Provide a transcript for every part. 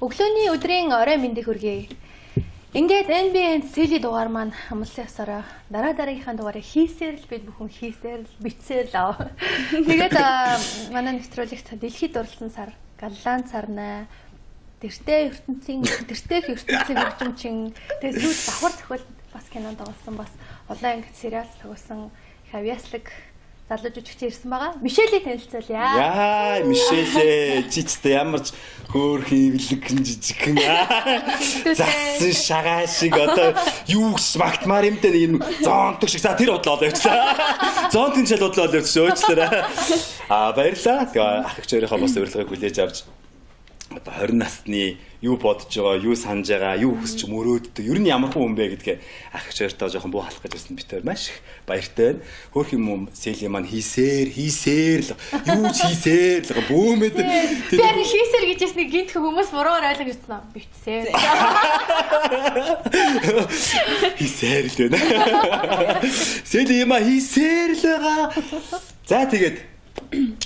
Өглөөний өдрийн орой мэндийг хүргэе. Ингээд NBN сэлий дугаар маань амлсан ясаараа дараагийнхаа дугаарыг хийсээр л бид бүхэн хийсээр л битсээр л ав. Тэгээд манай нэвтрүүлэгт дэлхийд дурлсан сар, галлаан сарнаа, тэртээ ертөнцийн хөгжимчин, тэгээд сүүл давхар зохиол бас кинонд тоглосон бас олон ангид сериал тоглосон хавьяслаг залуу жүжигч ирсэн байгаа. Мишелийг танилцуулъя. Яа, Мишель чичтэй ямар ч хөөрхөн ивлэгэн жижигхэн. Засан шагаа шиг одоо юу гэж магтмаар юм дээ нэг зонтог шиг. За тэр бодлоо явчихлаа. Зонтын чал бодлоо явчихсан өөчлөөрэй. Баярлаа. Тэгээ ах эгч өөрийнхөө бас урилгыг хүлээж авч одоо 20 насны юу бодож байгаа, юу санаж байгаа, юу хүсч мөрөөддөг. Ер нь ямар хүн бэ гэдгээ ах эгч өөртөө жоохон буу халах гэж ирсэн битээр маш их баяртай байна. Хөөх юм сэлий маань хийсээр л юу ч хийсээр л бөөмэд. Би яг хийсээр гэж ясны гинт хүмүүс буруугаар ойлгож ирсэн аа. Битсээр. Хийсээр л байна. Сэлий маа хийсээр л байгаа. За тэгээд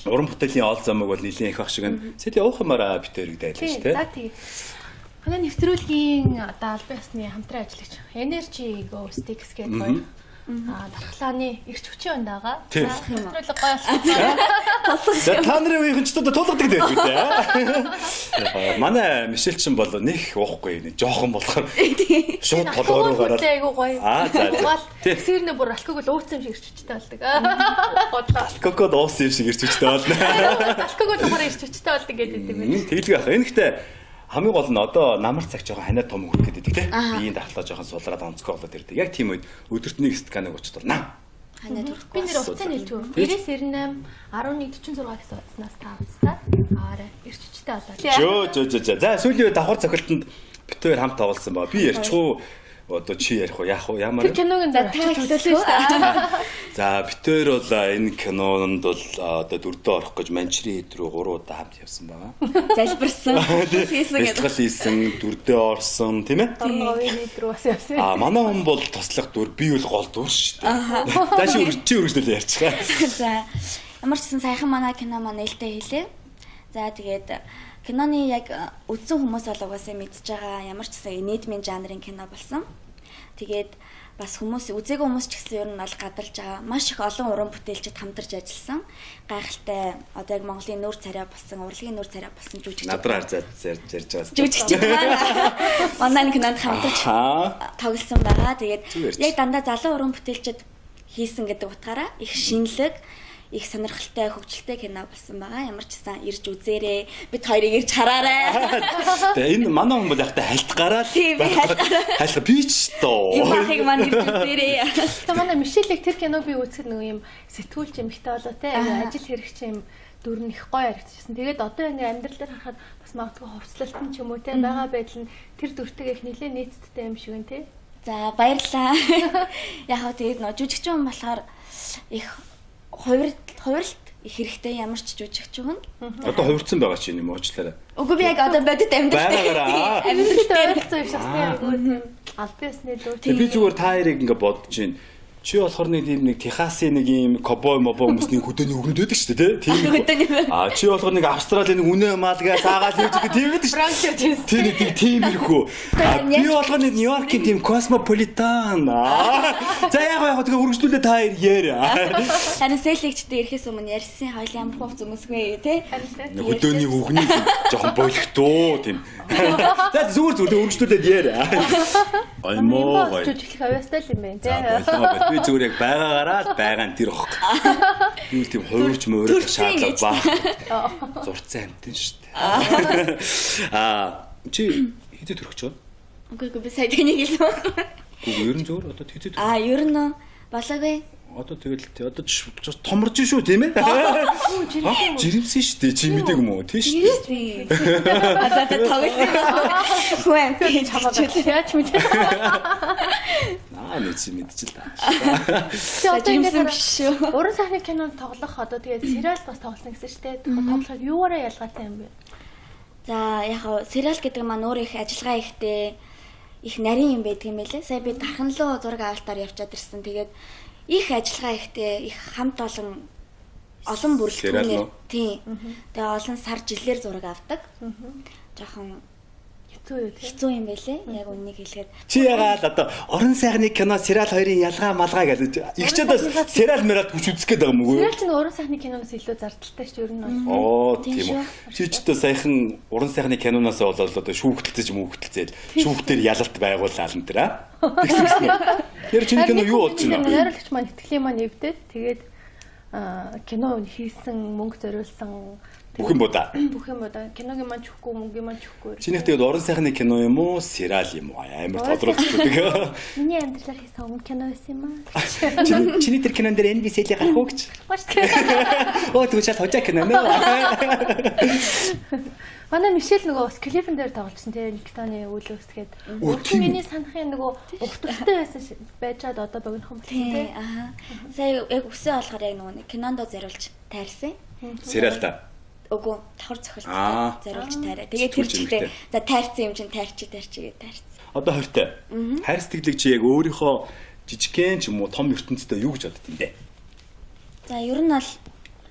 уран бүтээлийн оол замыг бол нэлийн их ах шиг нь сэлий уухамаараа битээр гэдэлж шүү дээ. За тийм. Манай нэвтрүүлгийн одоо албан ёсны хамтран ажиллагч Energy Go Sticks гэдэг гоё дархлааны эрч хүчин байгаа. Нэвтрүүлэг гоё болсон. Та нарын үеийнхчдод тулгадаг дээ үү те. Манай Мишель чин бол нэг уухгүй жоохон болохоор шууд толгоор руу гараад. Айгу гоё. За. Сэрнэ бүр алкогол ууцсан юм шиг эрч хүчтэй болдог. Алкогол уусан юм шиг эрч хүчтэй болно. Алкогол болохоор эрч хүчтэй болдог гэдэг юм байна. Тэглэг ах. Энэ гэхдээ хамгийн гол нь одоо намар цаг жоохон ханаа том хөрөх гэдэг тийм биеийн дархлаа жоохон сулраад онцгой болоод ирдэг. Яг тийм үед өдөрт нэг стаканыг уучлаа. Ханаа төрөх. Би нэр уцаа нэлж өгөх. 98 1146 гэсэн утаснаас та уцаа. Аарай. Эрч хүчтэй болоо. Жөө. За сүүлийн үед давхар цохилтонд битээр хамт тоглосон ба. Би ярьчихгүй одоо чи ярих уу яах вэ ямар тэр киногийн дараа хэлсэн шүү дээ. За битээр бол энэ кинонд бол одоо дөрдөө орох гэж Манчри хэд рүү 3 удаа хамт явсан байгаа. Залбирсан. Хийсэн дөрдөө орсон тийм ээ. Торговын хэд рүү бас явсан. Манай хүн бол туслах дүр би бол гол дүр шүү дээ. Дааш чи үргэлжлүүлээ ярьчихаа. За ямар ч гэсэн саяхан манай кино маань нээлттэй хэлээ. За тэгээд киноны яг үзсэн хүмүүс бол угаасаа мэдж байгаа ямар ч гэсэн нийтмийн жанрын кино болсон. Тэгээд бас хүмүүс үзээгүй хүмүүс ч гэсэн ер нь бол гадарч байгаа. Маш их олон уран бүтээлчид хамтарч ажилласан. Гайхалтай одоо яг Монголын нүүр царай болсон, урлагийн нүүр царай болсон жүжигч. Надраар ярьж байгаа. Жүжигчид маань манай кинонд хамтарч тоглосон байгаа. Тэгээд яг дандаа залуу уран бүтээлчид хийсэн гэдэг утгаараа их шинэлэг их сонирхолтой хөгжилтэй кино болсон байгаа. Ямар ч гэсэн ирж үзээрэй. Бид хоёрыг ирж хараарай. Тэгээ энэ манай хүн бол яг та хальт гараад хальт би ч тоо. Юм ахыг маань ирж үзээрэй. Тэгээ манай Мишелийг тэр киног би үзэхэд нөгөө юм сэтгүүлч юмхтай болоо те ажил хэрэгч юм дүр нь их гоё харагдчихсан. Тэгээд одоо ингээ амьдрал дээр харахад бас магадгүй хувцлалтын ч юм уу те байгаа байдал нь тэр дүртэйг их нэлээд нийцтэй юм шиг байна те. За баярлаа. Яг хөө тэгээд нөгөө жүжигчин болохоор их хувирлт их хэрэгтэй ямар ч жүжигч хүн. Одоо хувирсан байгаа ч юм уучлаарай. Үгүй би яг одоо бодит амьдралтай. Амьдралтай ойлголцоо юм шахсны айгуу тийм албан ёсны лөө. Би зүгээр та хоёрыг ингээ бодож байна. Чи болохоор нэг Техасын нэг юм ковбой мобо хүмүүсний хөдөөний өрөнд байдаг шүү дээ тийм. Чи болохоор нэг Австралийн нэг үнэ маалгаа саагаад хийж байгаа тийм байдаг шүү. Тийм ирэхүү. Би болохоор нэг Нью-Йоркийн тийм космополитан. За яг тэгээ үргэлжлүүлээ та хоёр яар. Харин сэлэгчтэй ирэхээс өмнө ярьсан хоёлын ямар хувц өмсгөө тий. Хөдөөний өгний жоохон болгохтуу тийм. За зүгээр үргэлжлүүлээд яар. Аймоо гоё. Жүжиглэх авьяастай л юм байна тий. Би зүгээр яг байгаагаараа байгаа нь тэр охох. Юу тийм хуурч муурах шаардлага ба. Зурцсан амтэн шүү дээ. Чи хэдэд төрөх гэж байна? Үгүй би сая тэнийг хэлсэн байна. Үгүй ер нь зүгээр одоо хэдэд. Ер нь болоогүй. Одоо тэгэл одоо томорж шүү тийм ээ. Жирэмсэн шүү дээ. Чи мэдээг юм уу? Тийм шүү дээ. Одоо тоглосон. Хүн чамаа яаж мэдээ. Мэдчихлээ. Одоо ингэсэн биш шүү. Уран сайхны кинонд тоглох одоо тэгээд сериал бас тоглосон гэсэн шүү дээ. Тоглоход юугаараа ялгаатай юм бэ? За яг сериал гэдэг маань өөр их ажиллагаа ихтэй их нарийн юм байдаг юм байлээ. Сая би дархан руу зураг авалтаар явчаад ирсэн. Тэгээд их ажиллагаа ихтэй их хамт олон бүрэлдэхүүнээр тийм. Тэгээ олон сар жилээр зураг авдаг. Жохон хэцүү юу тийм. Хэцүү юм байлээ. Яг үннийг хэлэхэд. Чи ягаад одоо орон сайхны кино сериал хоёрын ялгаа малгай гэж ихчээд бас сериал мэрал хүч үзэх гээд байгаа юм уу? Сериал чинь уран сайхны киноноос илүү зардалтай шүү дээ ер нь. Оо тийм үү. Чи ч одоо саяхан уран сайхны киноноос болоод одоо шүүхтэлцэж мүүхтэлцээд шүүхтэр ялалт байгууллаа л энэ төр аа. Тэгсэн үү? Тэр чинь кино юу болж байна? Найруулагч маань итгэлийн маань эвдээд тэгээд кино хийсэн мөнгө зориулсан бүх юм буда. Бүх юм буда. Киногийн маань чөхгүй, мөнгөний маань чөхгүй. Чиний тэгээд орон сайхны кино юм уу, сериал юм уу? Амар тодорхойлчихдаг. Миний амьдралаар хийсэн өмнө кино байсан юм аа. Чиний тэр кинон дээр NBC-ийг гарах уу гэж? Оо тэгвэл хожаа кино нөө. Манай Мишель нөгөө бас клипэн дээр тоглосон тийм Никтаны үйл үүсгээд миний санахын нөгөө урт өстэй байсан байж чад одоо богинохон болсон тийм. Аа. Сая яг өсөө болохоор яг нөгөө кинонд зориулж тайрсан. Сериалта. Үгүй давхар зохиолч зориулж тайраа. Тэгээд тэр чихтэй за тайрсан юм чинь тайрч гэж тайрсан. Одоо хортой. Хайр сэтгэлийг чи яг өөрийнхөө жижигхэн ч юм уу том ертөнцтэй юу гэж бодд юм бэ? За ер нь бол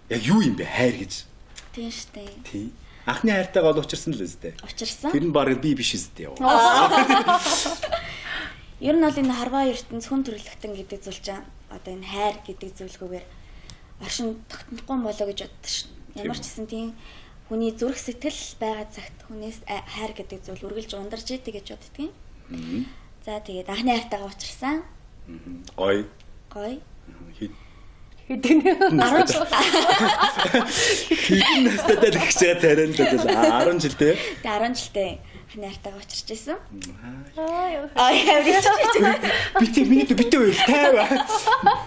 яг юу юм бэ хайр гэж? тийм штэ. Тий. Анхны хайртайгаа бол учирсан л үстэй. Учирсан. Тэр нь баг би биш үстэй. Ер нь бол энэ харваа ертөнц хүн төрөлхтөн гэдэг зүйл чинь одоо энэ хайр гэдэг зүйлгүйгээр оршин тогтнохгүй болоо гэж боддоо шин. Ямар ч гэсэн тийм хүний зүрх сэтгэл байгаа цагт хүнээс хайр гэдэг зүйл үргэлж ундарч идэг гэж боддгийн. За тэгээд анхны хайртайгаа учирсан. Гой. Хэдэн хэдэн настай л гэж тариан л 10 жилдээ. Тэгээд 10 жилдээ анхны хайртайгаа учирч байсан. Битээ үйл тайва.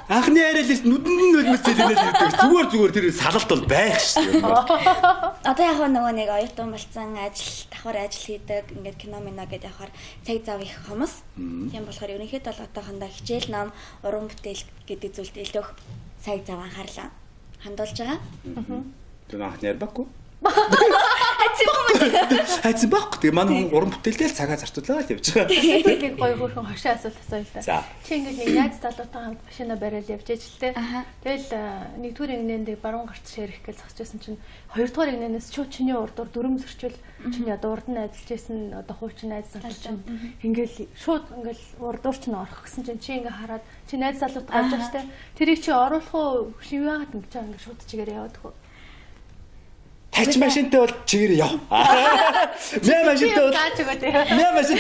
Анхны хайрлаас нүдэнд нулимс зэлэнэл гэдэг. Зүгээр тэр салалт бол байх шүү дээ. Одоо яг нөгөө нэг оюутан болсон давхар ажил хийдэг ингээд кино мино гэдэг явахаар цаг зав их хүмүүс. Тийм болохоор ерөнхийдөө бол одоохондоо хичээл ном, уран бүтээл гэдэг зүйлд илүү цаг зав анхаарлаа хандуулж байгаа. Тэр анхны хайр баггүй. Хайц баг. Тэгээ манай уран бүтээлдээ л цагаа зарцуулаад явж байгаа. Тэгээд гоё хөрхөн хошоо асуулт асуулаа. За. Чи ингээд нэг найз залуутай хамт машина бариад явж ижлээ. Тэгэл нэгдүгээр игнэнд баруун гарт ширэх гэж зогсчихсан чинь хоёрдугаар игнэнээс чиний урдуур дүрм зөрчил чиний одоо урд нь ажиллаж байсан одоо хуучин найз залуу чинь ингээл шууд ингээл урдуур чинь орох гэсэн чинь чи ингээ хараад чи найз залуутай гарч байгаа штэ. Тэрийг чи оруулах уу шивээгаад ингэж байгаа ингээ шууд чигээр яваад хөө. Тач машинтай бол чигээр яв. Мэ машинтай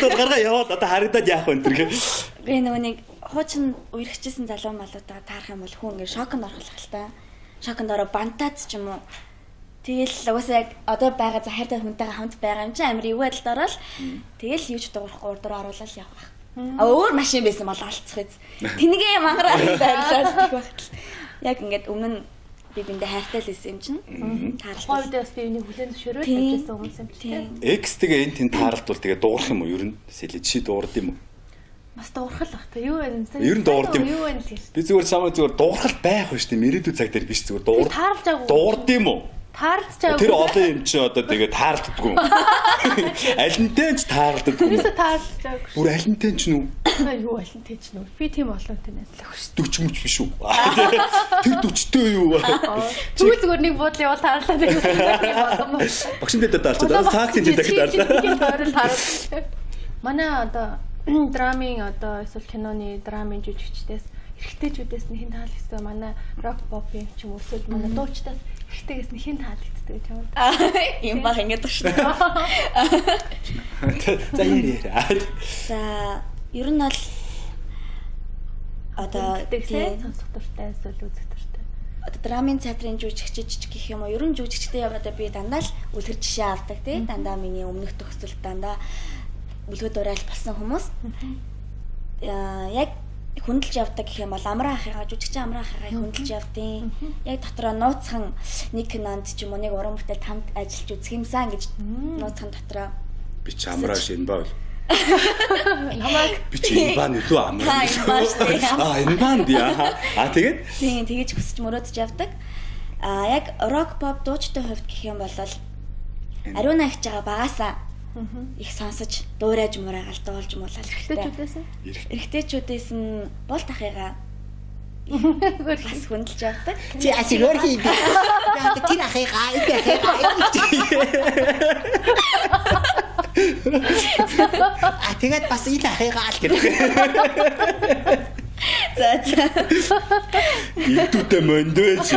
бол гаргаа яваад одоо харагдаад яах вэ энэ гэх. Би нөгөө нэг хуучин үерхчихсэн залуу малуудаа таарах юм бол хүн ингээ шоконд орох л та. Шоконд ороо бантаад ч юм уу. Тэгэл угаасаа яг одоо байгаа за хайртай хүнтэйгээ хамт байгаа юм чи амир эвгүй байдалд ороод тэгэл юуч дуурахгүй урдуур оруулаад явах. Өөр машин байсан бол алцах үз. Тэнгээ мангараа байрлаад багт. Яг ингээд өмнө нь би биндээ хайртай л байсан юм чинь. Таарлаа. Хойдоос би юуны хүлэн зөвшөөрөөд тавьжсэн хүмүүс юм чинь. X тэгээ энэ тэн таарлтвал тэгээ дуурах юм уу ер нь? Сэлэж чи дуурд юм уу? Бас дуурхал баг та юу вэ? Ер нь дуурд юм. Юу вэ гэж. Би зүгээр самаа зүгээр дуурхал байх ба штэ мэрэгдүү цаг дээр биш зүгээр дуурд. Таарлаж байгаа. Дуурд юм уу? Таарлаж байгаа. Тэр олон юм чи одоо тэгээ таарлдаггүй. Аль нтэн ч таарлдаггүй. Юусе таарлаж байгаа. Бүр аль нтэн ч нүү? Юу аль нтэн ч нүү? Би тийм олонтой найзлах шүү. 40 мөч биш үү? Тэр 40-тэй юу? Зүгээр нэг буудлын явал таарлаад байсан. Багшин дэдэ таарлаа. Фактын дэдэ таарлаа. Манай одоо драмын одоо эсвэл киноны драмын жүжигчдээс эрэгтэйчүүдээс нэг хин таалагдсан. Манай рок попын ч юм уу эсвэл манай дуучдаас эрэгтэйгээс нэг хин таалагддаг гэж юм. Юм баг ингэж шүү. За яа. За ер нь бол одоо тийм сонсох дуртай эсвэл үзэх дуртай. Одоо драмын театрын жүжигчч гэх юм уу ер нь жүжигчтэй яваадаа би дандаа л үлгэр жишээ авдаг тий. Дандаа миний өмнөх төгсөлт дандаа үлгэр дурайл болсон хүмүүс. Яг хүндэлж явдаг гэх юм бол амраа ахыгаа жүжигчин амраа ахыгаа хүндэлж явдیں۔ Яг дотроо нууцхан нэг кинонд ч юм уу нэг уран бүтээлд хамт ажиллаж үзэх юмсан гэж нууцхан дотроо би ч амраа шин баавал. Намайг би ч энэ баан илүү амраа. Энэ баан яа. Тэгээд тийм тэгэж хүсч мөрөөдөж явдаг. Яг рок pop дуучтай хувьд гэх юм бол ариуна их жага багасаа их сонсож дуурайж мураагаал дуулж муулаад эрэгтэйчүүдээс нь бол тахыгаа бас хүндэлж явдаг. Чи асигөр хий. Тэр ахыгаа Тэгээд бас ил ахыгаа л гэдэг. За. Илдүүтэй мондөөч.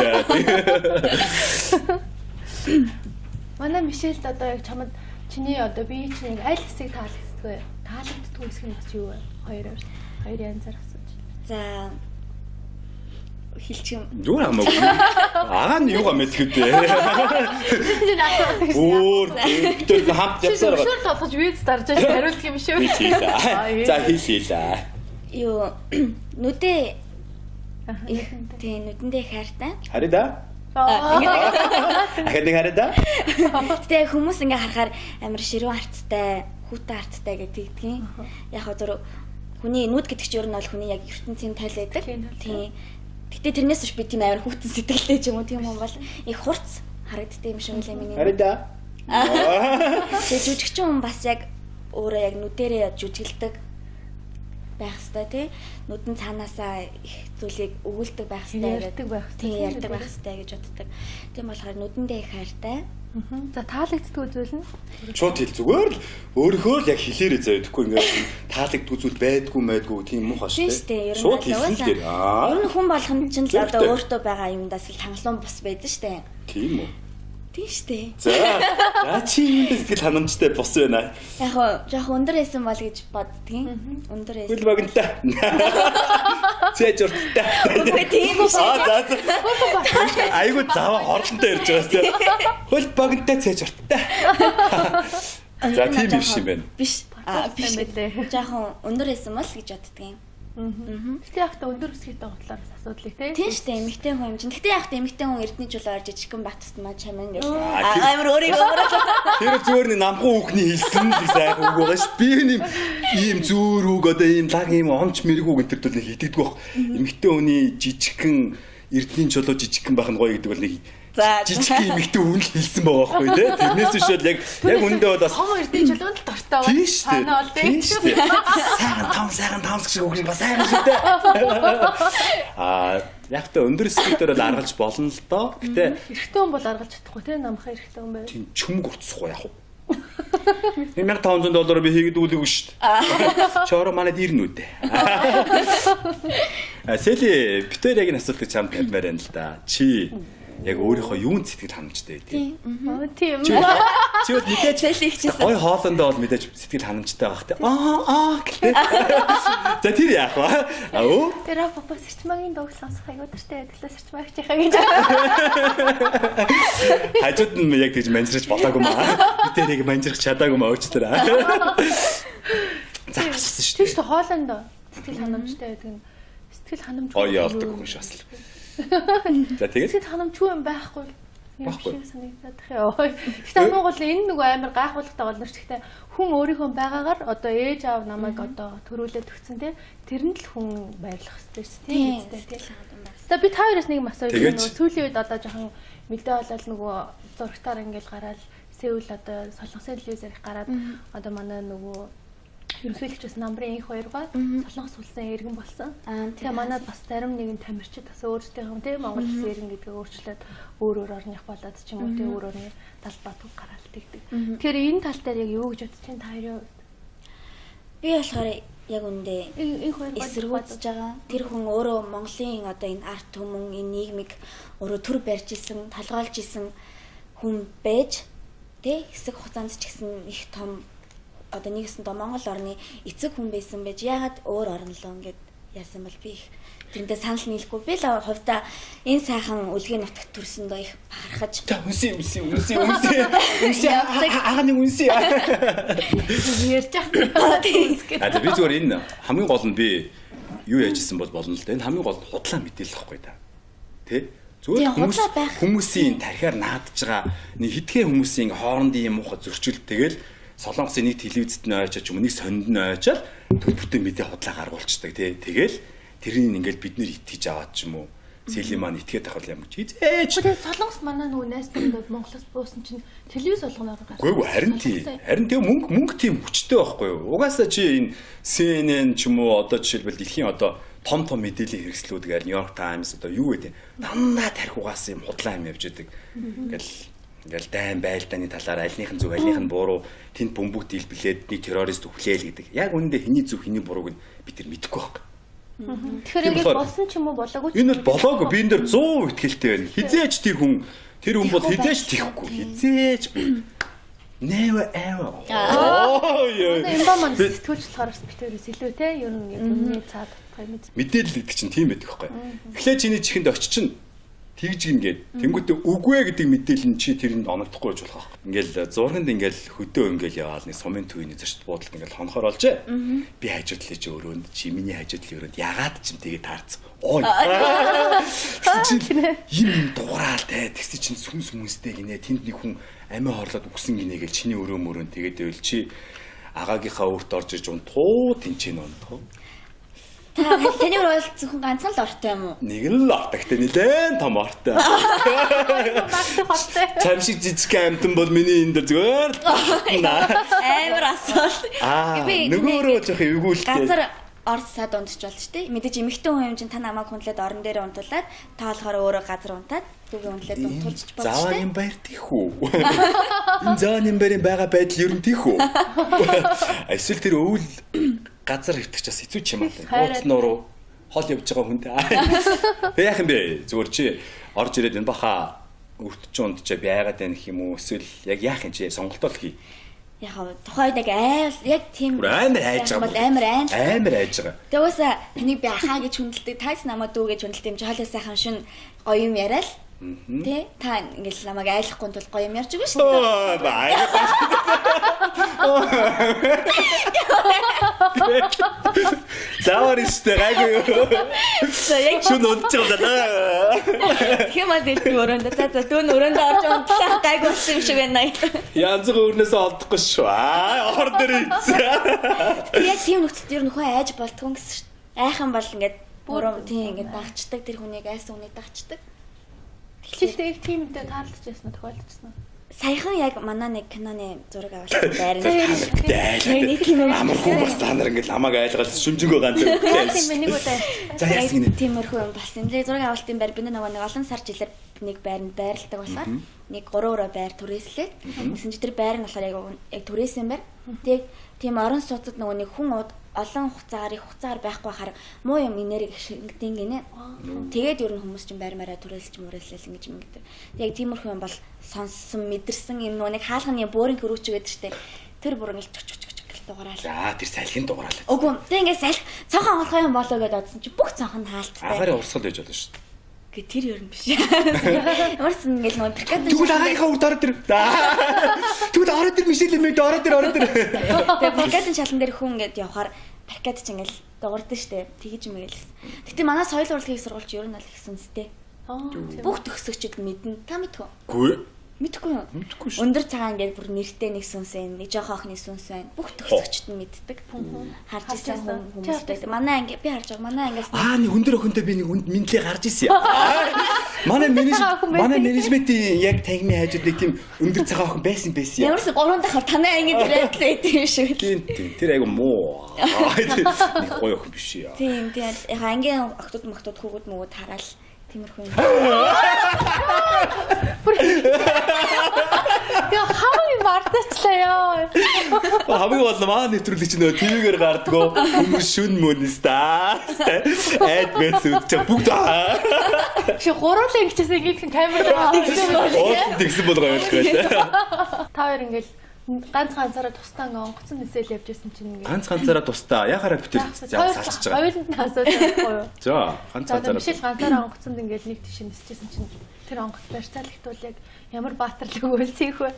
Манай Мишельд одоо яг чамд чиний одоо бие чинь аль хэсэг таалагддаг вэ? Таалагддаг хэсэг нь бас юу вэ? Хоёр янзаар асууж. За. Хилчим. Юу хамаагүй. Аа нь юугаа мэдхэд вэ? Өөр битүүл хамт явсаар байгаа. Шүр толгож виз дарж хариулт юм шүү. За хийлээ. Юу нүдээ тийм нүдэндээ хайртай. Харина. Ахад нэг харина. Тэ хүмүүс ингээ харахаар амар ширүүн арцтай, хүүтэй арцтай гэдгийг. Яг хоо хүний нүд гэдэг чинь ер нь бол хүний яг ертөнцийн тайл байдаг. Тийм. Гэтэ тэрнээс биш би тийм амар хүүтэн сэтгэлтэй ч юм уу тийм юм бол их хурц харагддаг юм шиг үлээ миний. Харина. Тэгээ жүжигчин хүн бас яг өөрөө яг нүдэрээ жүжиглдэг байх хэвээр тий. Нүдэн цаанаасаа их зүйлийг өгүүлдэг байх хэвээр. Ярьдаг байх хэвээр. Тийм ярьдаг байх хэвээр гэж боддог. Тийм болохоор нүдэндээ их хайртай. За таалагддаг зүйл нь Шууд хэл зүгээр л өөрөөхөө л яг хэлээрээ заяа тэгэхгүй ингээд таалагддаг зүйл байдгүй тийм муухай Тийм шүү шүү дээ. Ер нь Шууд хэлсэн л дээ. ер нь хүн болгонд ч л одоо өөртөө байгаа юмдаас л хангалуун бус байдаг шүү дээ. Тийм үү. Тийм шүү дээ. За чи юундээ сэтгэл ханамжтай бос байна. Яг хоо жоох өндөр байсан бол гэж боддгийн. Өндөр байсан. Хөл багнтай. Цээж урттай. Үгүй тийм биш. За. Айгуу заваа хорлонтой ярьж байгаас тийм. Хөл багнтай цээж урттай. За тийм биш юм байна. Биш. Биш мэдээ. Жохон өндөр байсан бол гэж боддгийн. Гэтэ яг та өндөр өсгийтэй готлоор асуудлыг тий. Тийм шүү дээ. Эмэгтэй хүн юм чинь. Гэтэ яг эмэгтэй хүн эрдний жуулаар жижигхэн байх тусмаа чаман гэж. Амар өөрийгөө Тэр зүгээр нэг намхан хүүхний хэлсэн л сайхан үг байгаа шүү. Би нэг ийм зүүр үг одоо ийм лаг ийм онч мэрэг үг энэ төр нэг хитэгдэг байх. Эмэгтэй хүний жижигхэн эрдний чулуу жижигхэн байх нь гоё гэдэг бол нэг жижиг эмэгтэй хүн л хэлсэн байгаа байхгүй тий. Тэрнээс биш бол яг үндэ бол бас том эрдний чулуунд л дуртай байна. Тийм шүү дээ. Сайхан том шиг үг бас сайхан шүү дээ. Яг та өндөр скутер бол аргалж болно л доо. Гэтэ эрэгтэй хүн бол аргалж чадахгүй тий намхан эрэгтэй хүн байв. тийм чүмг урцсахгүй яг уу. $1500 би хийгээд үлээгүй шүү дээ. Чороо манайд ирнэ үү дээ. Сэли битээр яг энэ асуултыг чамд тавьмаар байна л да. Чи яг өөрийнхөө юунд сэтгэл ханамжтай байдгийг. Тийм. Чи бол мэдээж гой хоолндоо бол мэдээж сэтгэл ханамжтай байх те. Гэлээ. За тэр яах вэ? Тэр папа сэрчмагийн дууг сонсох айгуу дуртай байдаг л сэрчмаагч яхаа гэж. Хажууд нь яг тэгж манжирч болоогүй маа. Би тэрийг манжирч чадаагүй маа өөчлөө. За асуусан шүү дээ. Тийш хоолндоо сэтгэл ханамжтай байдаг нь сэтгэл ханамж. Яалдаг хүн шасл. За тэгээд сэтгэл ханамжгүй юм байхгүй. Байхгүй санагдаад тахяа. Гэхдээ амиг бол энэ нөгөө амар гайхуулгатай болно ч гэхдээ хүн өөрийнхөө байгаагаар одоо ээж аав намайг одоо төрүүлээд өгсөн те тэрэнд л хүн баярлах хэрэгтэй шүү дээ тийм. За би та хоёроос нэг юм асууя нөгөө сүүлийн үед одоо жоохон мэдээ болол нөгөө зургатаар ингээл гараад Сеул одоо солонгосын телевизээр гараад одоо манай нөгөө ерөнхийлөгчөөс намрын их хоёргаа солонгос улсын иргэн болсон. Тэгээ манайд бас зарим нэгэн тамирчид бас өөрсдийнх нь тийм Монгол улсын иргэн гэдгээ өөрчлөөд өөр орных болоод ч юм уу тийм өөр орны талбайд гараал тэгдэг. Тэгэхээр энэ тал дээр яг юу гэж бодож чинь та хоёрын би болохоор яг үндэ энэ хоёр эсэргүүцэж байгаа. Тэр хүн өөрөө Монголын одоо энэ арт түмэн энэ нийгмийг өөрөө төр барьж исэн, талгаалж исэн хүн байж тэ хэсэг хугацаанд ч гэсэн их том одоо нэгсэн доо Монгол орны эцэг хүн байсан байж яагаад өөр орн лөө ингээд яасан бол би их тэндээ санал нийлэхгүй би л хувьдаа энэ сайхан үлгэн нутагт төрсөн доо их бахархаж үнсээ аганы үнсээ ярьж байгаа. би зүгээр энэ хамгийн гол нь би юу яажсэн бол болно л да. Энэ хамгийн гол нь худлаа мэдээлэл байхгүй да. Тэ? Зүгээр хүмүүсийн тархиар наадж байгаа нэг хитгэн хүмүүсийн хоорондын юм уухай зөрчил тэгэл Солонгосын нэг телевизэд нь ойчаач юм нэг сонд нь ойчаал төлбөртэй мэдээ худлаа гаргуулцдаг тий. Тэгэл тэрийг ингээл бид нэр итгэж аваад ч юм уу. Сэлийн маань итгээд авах юм чи зээч. Тэгээд Солонгос манай нөгөө найзтайд Монголоос буусан чинь телевиз болгоноор гаргасан. Үгүй харин тийм мөнгө тийм хүчтэй байхгүй юу? Угаасаа чи энэ CNN ч юм уу одоо жишээлбэл дэлхийн одоо том мэдээллийн хэрэгслүүд гээл New York Times одоо юу гэдэг дандаа тарих угаасан юм худлаа юм явж идэг. Ингээл Ингээл дайн байлдааны талаар альнийх нь зөв, альнийх нь буруу, тэнд бөмбөг дийлбэлээд нэг террорист өглээл гэдэг. Яг үүндээ хэний зөв, хэний бурууг нь бид нар мэдэхгүй байхгүй. Тэгэхээр ингэ болсон ч юм уу болоогүй. Энэ бол болоогүй. Би энэ дээр 100% итгэлтэй байна. Хизээч тэр хүн бол хизээч тийхгүй. Хизээч never ever. Энэ бомонд сэтгүүлч болохоор битээрээс илүү те ер нь юмны цаад мэдээлэл гэдэг чинь тийм байдаг байхгүй. Эхлээ чиний чихэнд очиж чинь тэгж ингээд тэнгуүтэ үгүй гэдэг мэдээлэл нь чи тэрэнд оногдохгүй байж болох. Ингээл зурганд ингээл хөдөө ингээл яваал нэг сумын төвийн зочд буудалд ингээл хонохоор олжээ. Би хажуудлаа чи өрөөнд чи миний хажуудлын өрөөнд ягаад ч юм тэгээ таарц. Ой. Ийм дуграал те тэгс чинь сүнс хүмүүстэй гинэ тэнд нэг хүн амиа хорлоод үгсэн гинэ гэл чиний өрөө мөрөнд тэгээд байвал чи агаагийнхаа өөрт орж иж унтхуу тэнцэн унтхуу. Таны бол зөвхөн ганцхан л ортой юм уу? Нэг л ортогтой нэлээд том ортой. Чам шиг жижиг амтан бол миний энэ дээр зүгээр амар асуул. Нөгөөрөө жоох эвгүүлтэй. Газар орц сад унтж болж штэ. Мэдээж эмэгтэй хүн юм чинь та намайг хүндлээд орон дээр унтуулад та болохоор өөрөө газар унтаад түүгээ унтлаад унтуулчих болж штэ. Заваагийн баяр тийх үү? Энэ заваагийн баярын байгаа байдал ер нь тийх үү? Эсвэл тэр өвөл газар хөвтөгчөөс хэцүү ч юм аа. Ууц нуруу хол явж байгаа хүнтэй. Тэг яах юм бэ? Зүгээр чи орж ирээд энэ баха өртөж унтчаа байгаад байх юм уу? Эсвэл яг яах юм чи сонголтоо л хий. Яг тухайд яг тийм амар айж байгаа. Амар айж байгаа. Тэгээ уусаа таны би ахаа гэж хүндэлдэг, тайс намаа дүү гэж хүндэлдэг юм чи хоолой сайхан шүн гоё юм яриа л. Тэ та ингээл намайг айлахгүй тул гоё юм ярьж байгаа шүү дээ. Зааварстай гайгүй. Яг шүн унтчих юм даа. Хэмээл дэлбэг өрөөндөө за дүүн өрөөндөө орж унтлаа гайгүй болсон юм шиг байна. Янз бүр өрнөөс олдохгүй шүү. Ор дээр ийцээ. Яг тийм нөхцөлд ер нь хөө айж болтгоо гэсэн шүү. Айхан бол ингээд бүрэн тийм ингээд дагчдаг тэр хүнийг айсан хүнийг дагчдаг. Тэгвэл тиймдээ таарлаж байсан уу тохиолдсон уу? Саяхан яг манай нэг киноны зураг авалт байрны амар хүмүүс та нар ингээд намайг айлгаад шүмжэнгөө ганц тийм нэг удаа. За яасан гинэ. Тиймэрхүү юм болсон. Тэгээ зураг авалтын байр бид нэг олон сар жилээр нэг байранд байрладаг болохоор нэг 3 өрөө байр түрээслээд гэсэн чи тэр байр нь болохоор яг түрээсэн байр. Тэгээ тийм орон сууцад нөгөө нэг хүн олон хугацаар байхгүй хахаар муу юм энерги шингэдэг гинэ. Тэгээд ер нь хүмүүс чинь байрмаараа түрээлж мөрөөслөл ингэж юм гэдэг. Яг тиймэрхүү юм бол сонссон мэдэрсэн юм нөгөө нэг хаалганы бөөрийн хөрүүч гэдэг штеп. Тэр бүр ингэж гэл дугаараал. За тэр салхин дугаараал. Үгүй тэг ингэ салхи цонхон олгох юм болоо гэдээ бодсон чи бүх цонхон хаалттай. Агарын урсгал байж болно шүү дээ. Гэ тэр ер нь биш. Ямарс ингээл нөгөө прикад. Тэгвэл агаарынхаа урд ороод ир. Тэгвэл ороод ир биш л юм дээ ороод ир. Тэгээ прикадын шалан дээр хүн ингээд явахаар прикад ч ингээл дуурдаг штэ. Тэгэж юм гээл. Гэтэ манай соёл урлагийн сургуульч ер нь л их сүнстэй. Бүх төгсөгчд мэднэ. Та мэдхүү? Гүй. Мэдхгүй юу? Мэдхгүй шүү. Өндөр цагаан ингээд бүр нэртэй нэг сүнс байна. Нэг жоох охины сүнс байна. Бүх төгсөгчд нь мэддэг. Харж ирсэн хүмүүс байдаг. Манай анги би харж байгаа. Манай ангиас нэг өндөр охинтой би нэг мэдлээ гарч ирсэн. Манай менежментийн яг тагмын хажууд нэг тийм өндөр цагаан охин байсан. Ямарс 3 дахь танай анги дээрээ байдаг юм шиг. Тийм. Тэр айгу муу. Нэг гоё охин биш яа. Тийм. Яг ангийн охтууд хүүгүүд мөгөд хараал. Тиймэрхүү юм. Яа хамгийн мартачлаа ёо. Хамгийн бол маа нэвтрүүлэг чинь нөгөө ТV-гээр гардгөө хүмүүс шүн мөнс та. Айд мэс үтч бүгд Чи гуруулаа ингэчээсээ ингэсэн камер дээр тэгсэн бол гоё байлгүй. Та хоёр ингээл ганцаараа тусдаа ингээ онгоцон нисэл явж байсан чинь ингээ ганцаараа тусдаа яхаараа битэр салчиж байгаа. Хоёуланд нь асуудалгүй юу? За ганцаараа. Биш ганцаараа онгоцонд ингээл нэг тийш нисчихсэн чинь тэр онгоц барьцаалагдвал яг ямар баатарлаг үйлсэх вэ?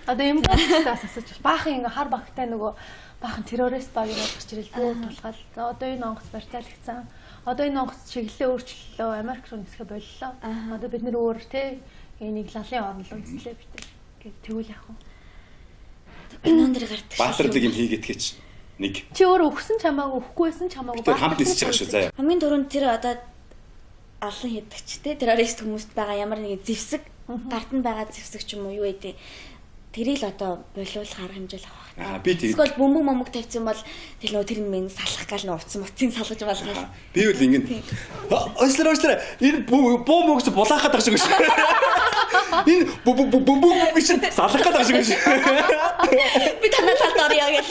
Одоо юм гацаас асууж баахан ингээ хар багтай нөгөө баахан террорист баг ирээд гарч ирэл бүү тулгаал. За одоо энэ онгоц барьцаалагцсан. Одоо энэ онгоц чиглэлээ өөрчлөлөө Америк руу нисгэх боллоо. Одоо бид нэр өөр те энийг лалын орн руу нислээ битээ. Тэгвэл яах вэ? Кинон дээр гардаг. Баатарлаг юм хийгээд гэж нэг. Чи өөр өгсөн чамаагүй өгөхгүйсэн чамаагүй баатарлаг хамт нисэж байгаа шүү заяа. Хамгийн түрүүнд тэр одоо алан хийдэгч те террорист хүмүүст байгаа ямар нэгэн зэвсэг гарт нь байгаа зэвсэг ч юм уу юу гэдэг тэрийг л одоо болиулах арга хэмжээл авах. Би тэгээд Эсвэл бөмбөг тавьсан бол тэр нөгөө тэр минь салах гал нь уцсан муцын салгаж болгоо. би үл ингэ ойслоо энэ буу мөгс булаахад байгаа шиг биш. Энэ буу биш салах гэдэг шиг биш. Би танаа талд орё гэж.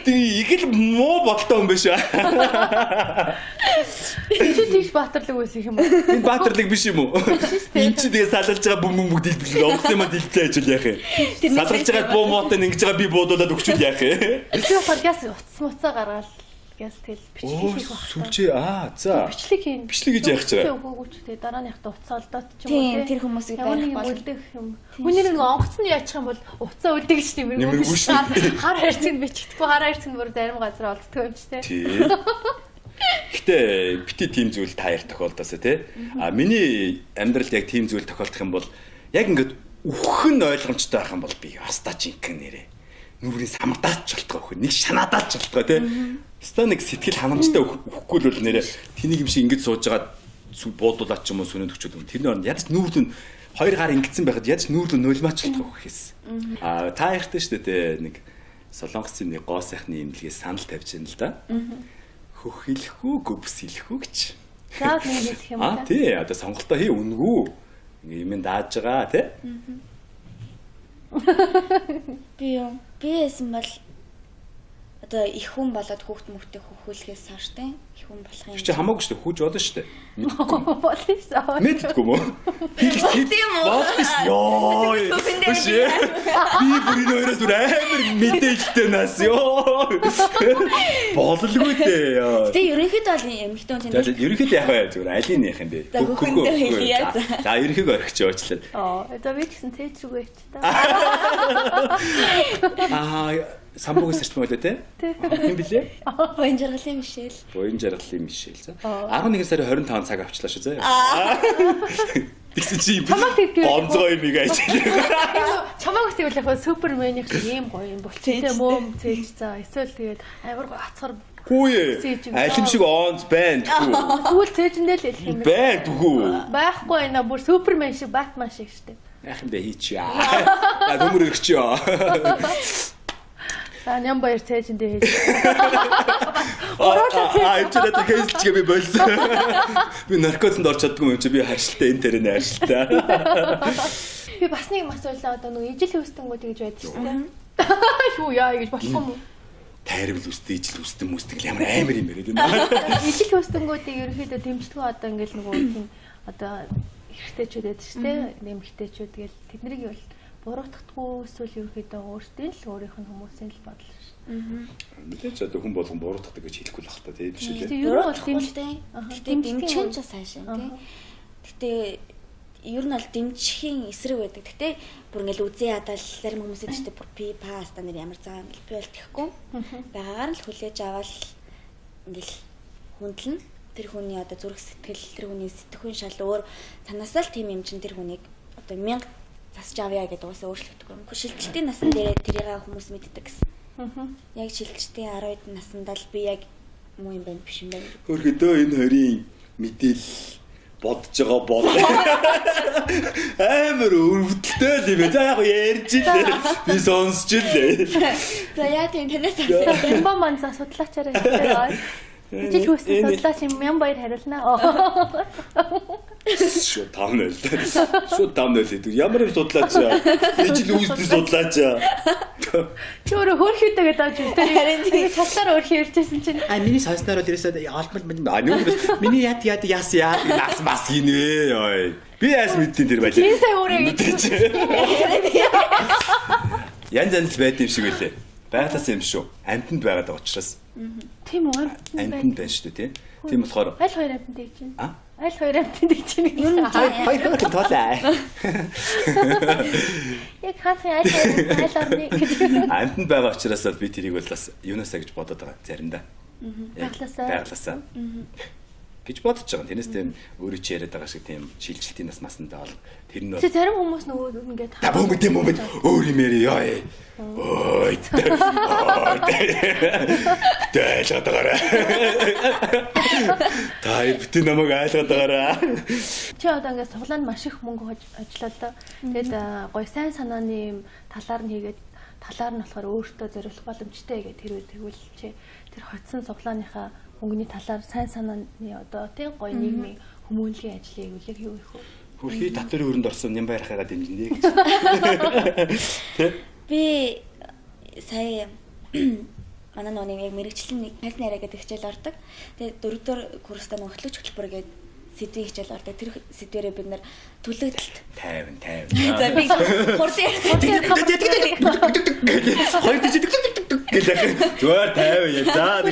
Тэгээ игэл муу бодолтой хүн биш. Чи тийш баатарлаг байсан юм уу? Энэ баатарлаг биш юм уу? Энд чи тэгээ салж байгаа бөмбөг дэлбэл онгоц юм дэлбэлээ ажил яах юм. Салж байгаа буу муутай ингэж байгаа би буудуулаад өгчүүл яах юм. Би подкаст утас муцаа гаргаад газ тэл бичлэг хийх багтаа. Сүлжээ за. Бичлэг хийн. Бичлэг хийж яах гэж байгаа. Өгөөгүй ч тэгээ дараа нь явахдаа утас олдоод ч юм уу Тийм тэр хүмүүсийг барих бол үлдэх юм. Хүний нэг онгоц нь яачих юм бол утасаа үлдэх гэж нэмэргүй шүү. Хар хайрцаг биччихгүй хар хайрцаг нь бүр зарим газар олддог юм ч тийм. Тийм. Гэтэ бити тим зүйл таяр тохиолдосоо тий. Миний амьдралд яг тим зүйл тохиолдох юм бол яг ингээд үхэн ойлгомжтой байх юм бол би ястаа жинхэнэ нэрээ. Нүрийн самдаач болтгоо өхөө. Нэг шанаадаач болтгоо тий. Ястаа нэг сэтгэл ханамжтай өхгүй л нэрээ. Тэнийг юм шиг ингэж сууж байгаа буудуулаад ч юм уу сүнэнд өчөд юм. Тэрний оронд ядаж нүүрлэн хоёр гар ингэсэн байхад ядаж нүүрлэн нулимаач болтгоо гэхээс. Таяртай шүү дээ нэг солонгосын нэг гоо сайхны имлэгээс санал тавьж байна л да. Хөх хэлэхүү гүбс хэлэхүү гэж. За нэг хэлэх юм уу? Тий, одоо сонголтоо хий үнгүү. Ингээ юм дааж байгаа тий. Би яасан бол одоо их хүн болоод хүүхд мөхтэй хөхүүлэхээс хойш тийм их хүн болох юм. Чи хамаагүй шүү дээ, хүүж болно шүү дээ. Болно шүү. Мэддэггүй юм уу? Тийм үү? Йоо. Би бүрийн хоёроос бүр амар мэдээлэлтэй нас ёо. Бололгүй дээ. Тэгээ ерөнхийдөө бол эмэгтэй хүн тийм. Ерөнхийдөө яах вэ? Зүгээр алийг нэх юм бэ? За, ерөнхийдөө орхич уучлаа. Одоо би ч гэсэн тээж рүүгээ ч та. Самбуугийн сэрч мөлөө те? Хэм блэ? Боён жаргалын Мишель. Боён жаргалын Мишель за. 11 сарын 25 цаг авчлаа шүү заа. Тэгсэн чи гонцгой юм ийж. Чамааг тэгвэл яг суперменийх ийм гоё юм болчихсон мөм цээж за. Эсвэл тэгээд амар гоё ацхар Хүү алим шиг онц байна тгүү. Тэгвэл цээжэндээ л хэлэх юм байна тгүү. Байхгүй энэ бүр супермен шиг Батман шиг штэ. Яах юм бэ хийчихье. Төмөр өргөчөө. Ням баяр цээжэндээ хийж. Эцэг та кейсчгээ би болсон. Би наркотинд орч чаддгүй юм чи би харшилтаа энэ тэрэ найршилтаа. Би бас нэг асуулаа одоо нэг ижил хөөсtöngүүд гэж байдаг шүү дээ. Юу яа гэж болох юм уу? Тайрвал үстэй ижил үстэн мүстэг ямар амар юм бэ гэдэг. Ижил хөөсtöngүүдийг ерөөхдөө дэмжлэгөө одоо ингээл нөгөө тийм одоо эрэгтэйчүүд байдаг шүү дээ. Нэмэгтэйчүүд тэгэл тэднийг бол буруутгахгүй эсвэл ерөөхдөө өөртөө л өөрийнх нь хүмүүсийн л бодол шүү. Мэдээч одоо хүн болгон буруутгадаг гэж хэлэхгүй л хата тийм биш үү? Ер нь бол дэмжтэй. Гэтэ дэмжих ч сайшаа тийм. Гэтэ ер нь бол дэмжихийн эсрэг байдаг. Гэтэ бүр ингээл үзээ ядал зарим хүмүүсэд ч бүр би паста нэр ямар цаа ингээл би бол тэхгүй. Байгаагаар л хүлээж аваад ингээл хүндлэн тэр хүний одоо зүрх сэтгэл тэр хүний сэтгэхүйн шал өөр танаас л тийм юм чин тэр хүнийг одоо 1000 засч авъя гэдэг уусаа өөрчлөгдөг юм. Шилжилтийн насн дээр тэрийг хүмүүс мэддэг гэсэн. Яг шилжилтийн 10-д наснда л би яг муу юм байна биш юм байна. Хөрхөдөө энэ хоёрын мэдээлэл бодож байгаа бод. Амар өвдөлтөө юм. За яг ярьж илээ. Би сонсч илээ. За яа тийм танаас асуух. Ямба манза судлаачаараа ижил хөөсний судлаач юм баяр хариулнаа. Шууд таамнаа л. Шууд таамнаа л гэдэг. Ямар юм судлаач аа. Ижил үүсний судлаач аа. Чи өөрөө хөөрхөдөө гэдэг ааж үлдээ. Харин тийм цаглаар өөрхөн ярьжсэн чинь. Миний сонсноор бол ерөөсөө олдмол миний яд яс нас мас гинэ ёо. Би яас мэдтiin тэр байлаа. Тийм сая өөрөө гэж. Янз янз байд юм шиг үлээ. Байглаас юм шүү. Амтнд байгаад байгаа учраас. Тийм үү? Амтнд байна шүү дээ, тийм болохоор аль хоёр амтнд гэж чинь. А? Аль хоёр амтнд гэж чинь. Ер нь хоёр тоолаа. Яг хаалхын аль орны гэж. Амтнд байгаа учраас би тэрийг бол бас юунасаа гэж бодоод байгаа заримдаа. Байглаасаа. гэж бодож байгаа. Тэрнээс тийм өөрөө ч яриад байгаа шиг тийм шилжилтийн нас масандаа бол тэр нь Чи зарим хүмүүс нөгөө ингээд та бөмбөд өөр юм яа. Ой. Тэйлээд байгаарай. Та бити намайг айлгаад байгаарай. Чи одоо ингээд суглаанд маш их мөнгө ажиллаа л да. Тэгээд гоё сайн санааны талаар нь хийгээд талаар нь болохоор өөртөө зориулах боломжтой гэдэг хэрвээ тэгвэл чи тэр хоцсон суглааныхаа мөнгөний талаар сайн санааны одоо тийм гоё нийгмийн хүмүүнлэгийн ажлыг үлээх юу их вэ? Хөрхий татварын өрөнд орсон юм байрахаа дэмжинэ гэж. Тэ? Би сая манай нэг мэрэгчлэн нэг найраа гэдэг хичээл ордог. Тэгээд 4-р курстаа нэг хөтлөгч хөтөлбөр гэдэг сэдвийн хичээл ордог. Тэр сэдвэрээ бид нэр түлэгдэлт 50. За би хурдан Зүгээр 50 яа. За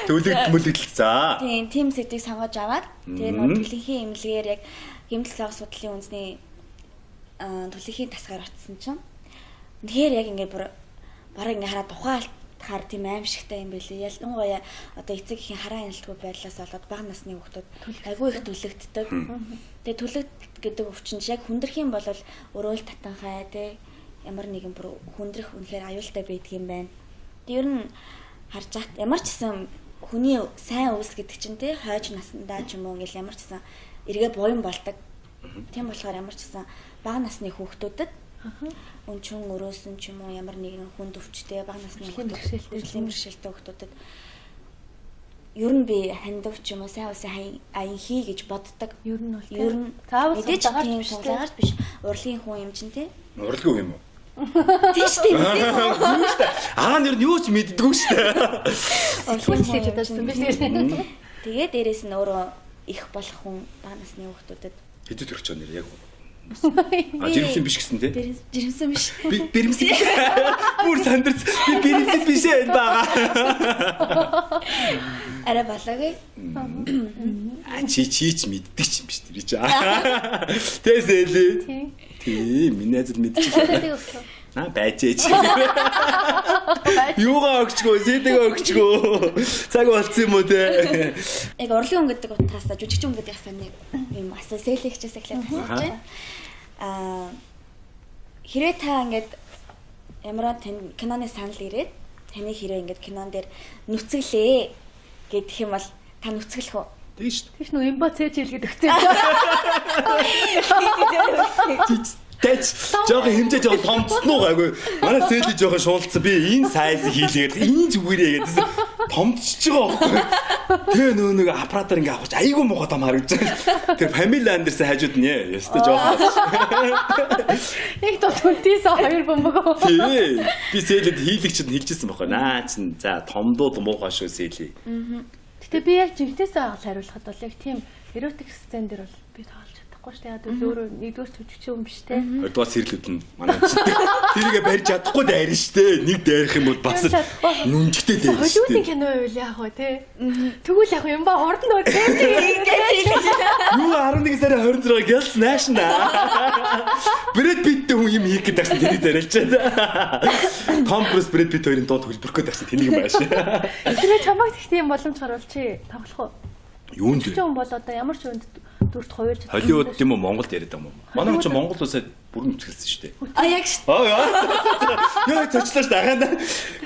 түлэгдэлт за. Тийм сэдвийг сонгож аваад тэгээ нөө төлөхийн эмнэлгээр яг хэмжил зав судлалын үндэсний төлөхийн тасгаар очсон чинь тэгэхээр яг ингээд бараг ингээд хараад ухаалтахаар тийм аимшигтай юм байлээ. Ялангуяа одоо эцэг эхийн хараа хяналтгүй байдлаас болоод бага насны хүүхдүүд айгүй их төлөгддөг. Тэгээ төлөгдөлт гэдэг өвчин яг хүндэрх юм бол өрөөл татанхай тий ямар нэгэн бүр хүндрэх үнэхээр аюултай байдаг юм байна. Тэр нь харж хат ямар ч гэсэн хүний сайн үйлс гэдэг чинь тий хойж насндаа ч юм уу ингээл ямар ч гэсэн эргээ буян болдог. Тийм болохоор ямар ч гэсэн бага насны хүүхдүүдэд өнчөн өрөөсөн ч юм уу ямар нэгэн хүнд өвчтэй бага насны хүүхдүүд бэрхшээлтэй хүүхдүүдэд ер нь би хандив ч юм уу сайн улсын аян хий гэж боддог. Ер нь бол ер нь заавал суулгаач биш урлагийн хүн юм чинь тий. Урлаггүй юм уу? Тийш тийм үү? Нэр нь юу ч мэддэггүй шүү дээ. Урлагийн хийж удаарсан биш үү? Тэгээ дээрэс нь өөрөө их болох хүн бага насны хүүхдүүдэд хэдэд төрч байгаа нэр яг жирэмсэн биш гэсэн тий? Жирэмсэн биш. Би бэрэмсэн. Бүр сандарч би бэрэмсэн биш ээ бага. Арай балаагүй. Чи ч мэддэг ч юм биш тэр чи. Тэсэлээ. Тийм миний ажил мэдчихлээ. Байжээч. Юугаа өгчгөө, сэдэгээ өгчгөө. Цаг болцсон юм уу те? Яг урлагийн хүн гэдэг утгаас жүжигчин хүн гэдэг асаа нэг юм асаа сэлэгчээс эхлээд асууж байна. Хэрэг та ингээд ямар киноны санал ирээд таны хэрэг ингээд кинон дээр нүцгэлээ гэдэг юм бол та нүцгэлэх үү? Тийш. Тийш нөө эмба цээж хэлгээд өгсөн. Тэч жоохон хэмжээ жоохон томцсон уу гайгүй. Манай сэлий жоохон шуулцсан. Би энэ сайз хийлгээд энэ зүгээрээ гэдсэн. Томцож байгаа байхгүй. Тэгээ нөө нэг аппаратаар ингээ авах айгүй муухай том харагдаж байна. Тэр family Anderson хажууд нь ястай жоохон. Яг то түнтээс хоёр бөмбөгөө. Тий. Би сэлэд хийлэгчэд хэлчихсэн байхгүй. Наа чин за томдууд муухай шүү сэлий. Гэтэ би яг жинхнээс хариулахад бол яг тийм эротик сцен дээр бол би тоолж чадахгүй шүү дээ. Яг өөрөө нэгдүгээр төвчсөн юм биш те. Хоёрдугаар сэрлүүд нь манай тэрийгэ барьж чадахгүй дайрна штэ. Нэг дайрах юм бол бас нүнжигтэй дайрна штэ. Холливуудын кино байл яах вэ те. Тэгвэл яг юм ба урд нөө те. Юу 11 сарын 26 Girls National. Брэд Питтэй хүн юм хийх гэдэг чинь тэнийг зарилчаад. Том Круз Брэд Питт хоёрын дууд хөлбөрөх гэдэг чинь тэнийг юм байш. Тэр чамайг тэгтийн боломж гаруулчих тоглох уу? Юунд ч юм бол одоо ямар ч үнд дүрт хоёр жил. Холливуд юм уу Монголд яриад байгаа юм уу? Манай ч Монгол улсад бүрэн үсгэлсэн шүү дээ. Яг шүү. Яа цочлоо шүү дээ.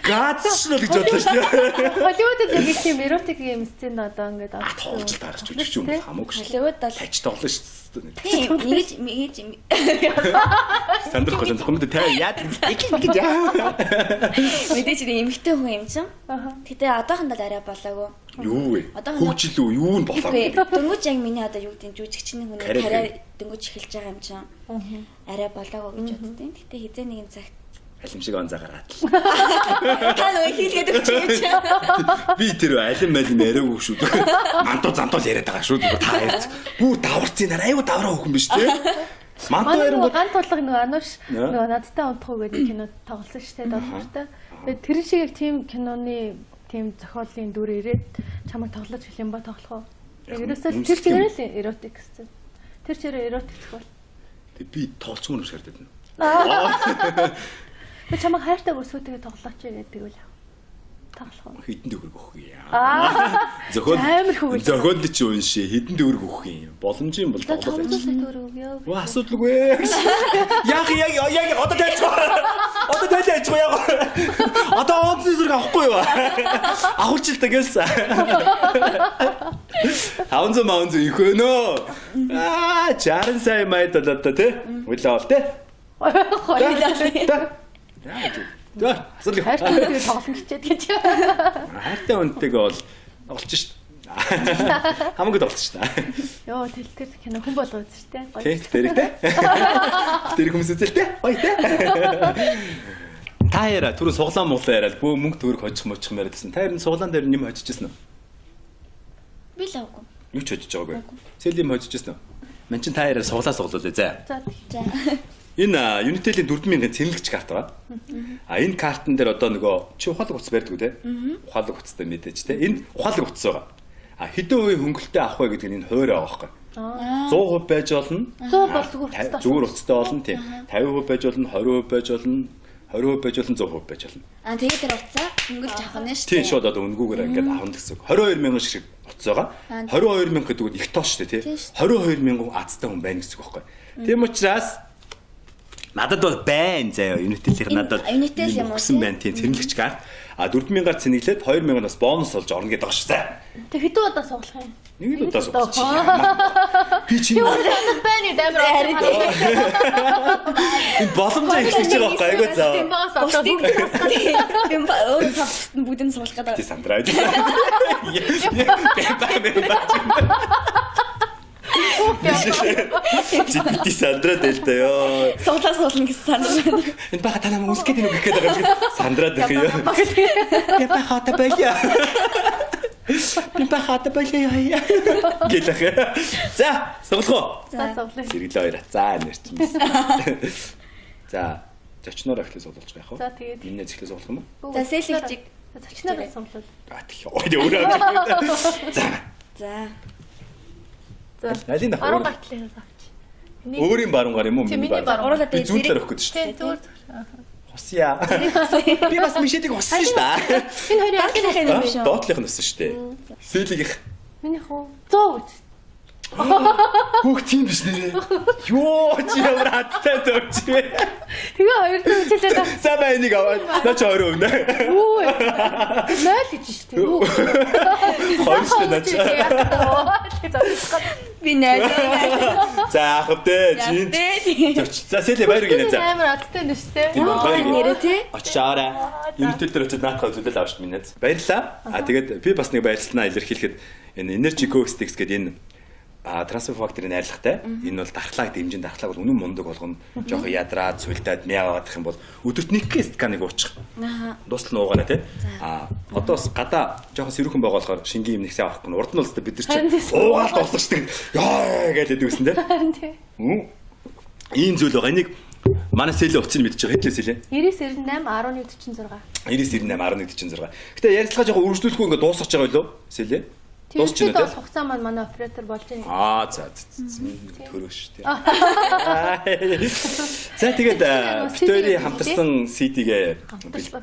Гаацчлаа гэж бодлоо шүү дээ. Холливуудад яг их тийм эротик юм сцен одоо ингээд тоглож таарч үжигч юм хамаагүй шүү. Холливуд бол тач тоглоо шүү дээ. Тийм ингэж Сандрахгүй мэдээ та яа гэж яа. мэдээж эмэгтэй хүн юм чинь. Гэтэ одоохондоо арай болоогүй. Юу вэ? Хөгжил үү? Юу нь болоогүй. Дөнгөж яг миний одоо юу гэдэг жүжигчний хүн карьер дөнгөж эхэлж байгаа юм чинь. Арай болоогүй гэж боддیں۔ Гэтэ хизээ нэгэн цагт алим шиг онзаа гаргаад л. Та нөгөө хийлгээд өгч юм чинь. Би тэр алим малим яриаггүй шүү. Мантуу зантуул яриад байгаа шүү. Та ярьц. Бүр даварцын дараа айгу давраа хөхөн биш те. Мантуу яруу ганц тулга нөгөө анууш нөгөө надтай унтах уу гэдэг кино тоглосон шүү дээ долоортой. Тэгээд тэр шиг яг тийм киноны тийм зохиолын дүр ирээд чамайг тоглож хэл юм ба тоглох уу? Яг ерөөсөө тэр чигээр л эротик гэсэн. Тэр чигээр эротик зохиол. Тэг би тоолцмоор юм шаардаад байна. Тэг чамайг хайртай өсгөөтэйгээ тоглооч гэдэг үл. тоглох уу? Хэдэн төгрөг өгөх юм. Амар хөвөл. Зохиолд чи унши хэдэн төгрөг өгөх юм. Боломжийн бол За тоглох. 500 сая төгрөг өгөө. Оо асуудалгүй. Яг одоо тайлцгаа. Одоо тайлцгаа яг. Одоо онцны зэрэг авахгүй юу? Авахч л та гэлсэн. 500 маунз их өнөө. 60 сая майд болоо та тий. Үлээ бол тий. За асуудал. Хайртай үнэтэй тоглоом хичээд гэж. Хайртай үнэтэйгээ бол олж шít. Хамаагүй тоглож шít. Йоо тэр кино хүн болоо үзэртэй. Тий, тэрэгтэй. Тэр хүмүүс үзэлтэй. Гоё тий. Та яра түрүү суглаан муулаа яриад бөө мөнгө төгрөг хожих мочих яриадсэн. Та ер нь суглаан дээр нэм хожижсэн үү? Би л авахгүй. Юу ч хожиж байгаагүй. Сэл юм хожижсэн үү? Ман чин та яраа суглаа суглуулъя заа. За Энэ Unitel-ийн 4000-ын цэнгэлэгч карт байна. Энэ картн дээр одоо нөгөө чи ухаалаг утас барьдаг үү те? Ухаалаг утастай мэдээж те. Энэ ухаалаг утас байгаа. Хэдэн үеийн хөнгөлөлтөй авах вэ гэдэг нь энэ хуваар байгаа байхгүй. 100% байж болно. 100 бол зүгээр зүгээр утастай болно тийм. 50% байж болно, 20% байж болно, 20% байж болно, 100% байж болно. Тэгээд тэр утсаа хөнгөлж авах нь шүү дээ. Тийм шууд одоо үнгүүгээр ингээд авах гэсэн. 22000 шиг утас байгаа. 22000 гэдэг нь их тоо шүү дээ тий. 22000 азтай хүн байна гэсэн үг байхгүй. Тийм учраас надад бол байна заяа Unitel-ийнх надад Unitel юм уу гэсэн байна тийм цэнгэлэгч карт. 4000-аар цэнэглээд 2000-аас бонус олж орно гэдэг байгаа шүү дээ. Тэг хэдэн удаа суглах юм? Нэг л удаа суглах. Би чи Надад байна амар харин. энэ боломжоо ихсэж байгаа байхгүй айгуу заа. Тийм багаас одоо Би өөр тавчт бүгдийг суулгах гэдэг. Тий сандраа. Чи бити сандраа дэлтэй ёо. Суулгаас суулна гэсэн санаа. Энэ бага та намайг үсгээд нэг гэх гэдэг сандраа дэх ёо. Я бахата байлаа. Би бахата байлаа. Гэлэх. За, суглах уу? За суглаа. Сэргэлээ хоёроо. За, нэрчмэс. За, зочноор ахлаа суглуулж байгаа яах вэ? За тэгээд энэ зэхлээ суглах юм уу? За сэлэгчиг зочноор суглал. Тэг. Ой, өөрөө. За. За. За. Алин дах. Баруун гатлаа авч. Өөрийн баруун гар юм уу? Миний Миний баруун. Уруулаад Би зүүнлэр өгөх гэдэг шүү Тийм дээ. зүгээр. Хосъя. Би бас мишэдэг хоссон шүү дээ. Энэ хоёрын ахын юм шүү. Доотлих нь өссөн шүү дээ. Сэлгийнх. Миний хөө 100 үз. Хөөх тийм биш нэрээ. Йоо чи ямар хаттай дөрч вэ? Тэгээ хоёр дэх хичээлээ. За бай энийг аваад. На ч өөрөө өгнө. Үу. Найл гэж шүү дээ. Үу. Хоёрстой на ч. Би нэ. За ахав дээ чи. За сэлээ баяр гинэ за. Амар адтай нэс тээ. Тийм баяр гинэ. Нэрэ тий. Очаарай. Unitel дээр очиод наатах зүйлэл авч минь. Баярлаа. Тэгээд би бас нэг баярлалаа илэрхийлэхэд энэ Energy Go Sticks гэдэг энэ трансфер факторын найрлагатай. Энэ бол дархлааг дэмжин дархлааг бол үнэн мундаг болгоно. Жохо ядраад цүлдээд мяавадах юм бол өдөрт нэг кэс сканыг уучих. Дуустал нь уугаана тий. Одоо бас гадаа жохо сэрүүхэн байгаа болохоор шингийн юм нэгсээ авахгүй. Урд нь бол бид нар чинь уугаал дуусчихдаг. Яа гэж хэлдэг гэсэн тий. Ийм зүйл байгаа. Энийг манай сэлээ утсыг мэдчихэж байгаа. Хэдлээс сэлээ? 9998 1146. 9998 1146. Гэтэ ярилцлага жохо үргэлжлүүлэхгүй ингээд дуусгаж байгаа юу сэлээ? Дуусч байна тий. Хугацаа маань манай оператор болж байна. За төрөө шүү дээ. За тэгээд битүүрийн хамтарсан CD-гээ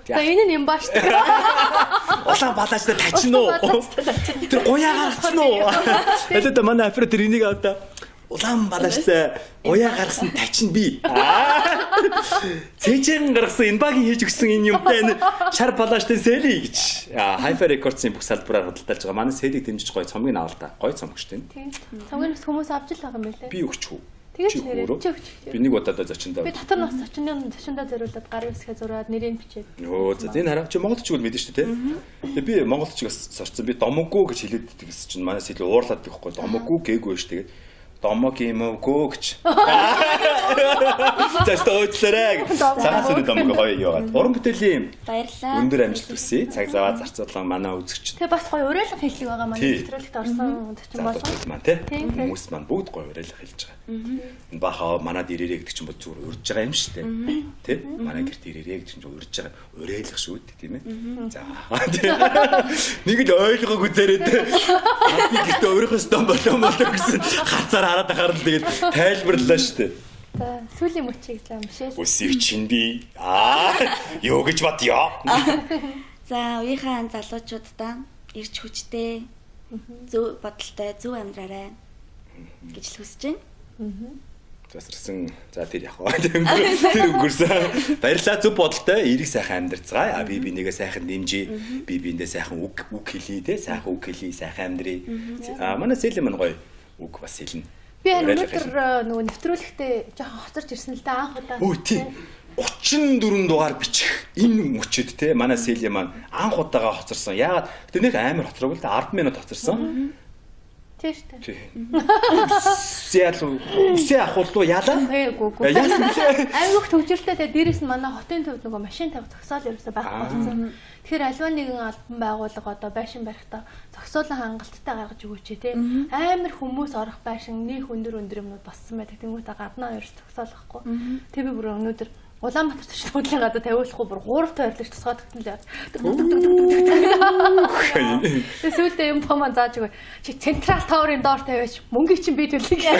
За энэ нь юм бааш. улаан балаачтай тачна уу? Тэр гуяа гарцсан уу? Эдээд манай оператор энийг аваа улаан балаачтай гуяа гаргасан тачин би. Цэжэн гаргасан энэ багийн хийж өгсөн энэ юмтай энэ шар балаачтай сэлий гэж. Hi-Fi Records-ийн бүх салбараар худалдаалж байгаа. Манай сэлийг дэмжиж гоё цомгийг авал та. Гоё цом өгч тань. Тийм. Цомгоос хүмүүс авч л байгаа юм байлээ. Би өгч хүү. Тэгээд нэрээ чи өгч. Би нэг удаа зочиндоо. Би татвар нас зочиндоо зориулаад гар үсгээ зураад нэрийг бичээд. Йоо за энэ хараа чи монголчууд мэдэн шүү дээ тий. Тэгээ би монголчгоос сорцсон. Би домоггүй гэж хэлээд тэгс чинь манай сэл уурлаад байхгүй домоггүй гээгүй ш тэгээд домог юм уу гэж. За стойцлэрэг. Цагаас өдөр домог гоё яваад. Уран бүтээлийн Баярлалаа. өндөр амжилт хүсье. Цаг заваа зарцуулан манай үзэгч. Тэгээ бас гоё уриалга хэллэг байгаа манай нэвтрүүлэгт орсон зочин болгоо. Маань тий. Хүмүүс маань бүгд гоё уриалга хэлж байгаа. Энэ баха манад ирээрээ гэдэг чинь бол зүгээр урьж байгаа юм шүү дээ. Тий? Манай гэрт ирээрээ гэдэг чинь урьж байгаа. Уриалга шүү дээ тийм ээ. За. Нэг л ойлгоогүй зэрэг. Би гэртээ өөрийнхөө стом болоо гэсэн хацаар хараад ахаар л тэгээд тайлбарлаа шүү дээ. За сүүлийн мөчийг зам шээ. Үсийг чинь би юу гэж бодё? За үеийнхээ залуучуудаа ирч хүчтэй, зөв бодолтой, зөв амьдраарай гэж л хүсэж байна. Засарсан. За тэр яг хаа. Тэр өнгөрсөн. Баярлалаа зөв бодолтой эрэг сайхан амьдарцгаая. Би бинийгээ сайхан дэмжиж, би биендээ сайхан үг хэлье те. Сайхан үг хэлье, сайхан амьдрий. Манай сэлэн мань гоё үг бас хэлнэ. Би өнөөдөр нөгөө нэвтрүүлэгтээ жоохон хоцорч ирсэн л да анх удаа. Өө тий. 34 дугаар бичих энэ мөчөд те. Манай сэлэн маань анх удаага хоцорсон. Яагаад тэр нэг амар хоцрог л да 10 минут хоцорсон. Тийм шүү дээ. Үсээ ахууллуу яалаа? Үгүй. Аймаг төвжиртэй тэгээ дээрээс нь манай хотын төвд нөгөө машин тавих зогсоол ерөөсөй байхгүй болсон. Тэгэхээр альва нэгэн албан байгууллага одоо байшин барихтаа зогсоолын хангалттай гаргаж өгөөч те. Амар хүмүүс орох байшин нэг өндөр юмнууд бассан байдаг. Тэнгүүтээ гаднаа ерөөс зогсоолохгүй. Тэг би бүр өнөөдөр Улаанбаатар төч хөдлийн гадаа тавиулахгүй бүр 3 тойрлогч тусгаад гтэн л. Тэсүүлдээ юм помон зааж өгөө. Чи централ таурын доор тавиач мөнгө чинь би төлөе.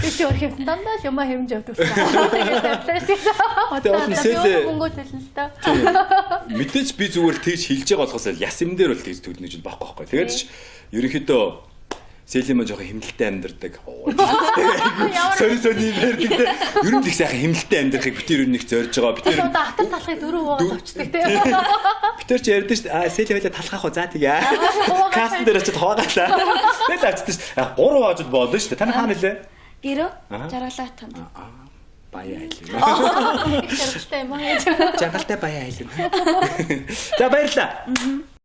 Би чи өөр хэм дандаа л юм хэмж явдаг гэсэн. Мөнгө төлнө л та. Мэдээж би зүгээр тэгж хэлж байгаа болохоос ясэм дээр бол тэгж төлнө гэж байхгүй байхгүй. Тэгээд ч ерөнхийдөө Сэлэн мөн жоохон хэмнэлттэй амьдардаг. Сони ярьдаг. Ер нь их сайхан хэмнэлттэй амьдрахыг битэр ер нь их зорж байгаа. Битэр одоо хатан талхыг 4 хувааж авчдаг тийм. Битэр ч ярьдаг шүү дээ. Сэлэн байлаа талхах уу заа тэгээ. Кастн дээр очиод хаваагаалаа. Тэгэл авчдаг шүү. 3 хувааж болно шүү дээ. Таны хаана нэлээ? Гэрөө жаргалаа танд. Баяа айлын. Их жаргалтай юм аа. Жаргалтай баяа айлын. За баярлаа.